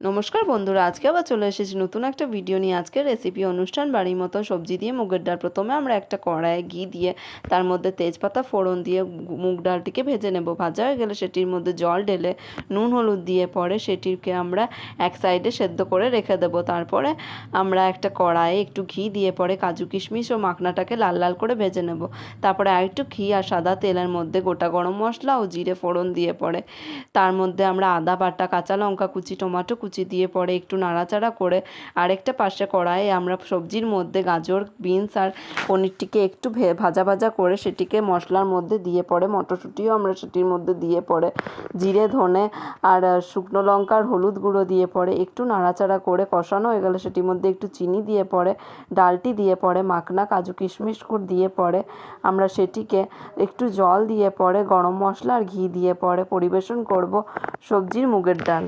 নমস্কার বন্ধুরা, আজকে আবার চলে এসেছি নতুন একটা ভিডিও নিয়ে। আজকের রেসিপি অনুষ্ঠান বাড়ির মতো সবজি দিয়ে মুগের ডাল। প্রথমে আমরা একটা কড়াইয়ে ঘি দিয়ে তার মধ্যে তেজপাতা ফোড়ন দিয়ে মুগ ডালটিকে ভেজে নেব। ভাজা হয়ে গেলে সেটির মধ্যে জল ঢেলে নুন হলুদ দিয়ে পরে সেটিকে আমরা এক সাইডে সেদ্ধ করে রেখে দেব। তারপরে আমরা একটা কড়াইয়ে একটু ঘি দিয়ে পরে কাজু কিশমিশ ও মাখনাটাকে লাল লাল করে ভেজে নেব। তারপরে আরেকটু ঘি আর সাদা তেলের মধ্যে গোটা গরম মশলা ও জিরে ফোড়ন দিয়ে পরে তার মধ্যে আমরা আদা বাটা, কাঁচা লঙ্কা কুচি, টমেটো কুচি দিয়ে পরে একটু নাড়াচাড়া করে আরেকটা পাশে কড়াইয়ে আমরা সবজির মধ্যে গাজর, বিনস আর পনিরটিকে একটু ভাজা ভাজা করে সেটিকে মশলার মধ্যে দিয়ে পরে মটরশুঁটিও আমরা সেটির মধ্যে দিয়ে পরে জিরে, ধনে আর শুকনো লঙ্কা আর হলুদ গুঁড়ো দিয়ে পরে একটু নাড়াচাড়া করে কষানো হয়ে গেলে সেটির মধ্যে একটু চিনি দিয়ে পরে ডালটি দিয়ে পরে মাখনা কাজু কিশমিশ দিয়ে পরে আমরা সেটিকে একটু জল দিয়ে পরে গরম মশলা আর ঘি দিয়ে পরে পরিবেশন করব সবজির মুগের ডাল।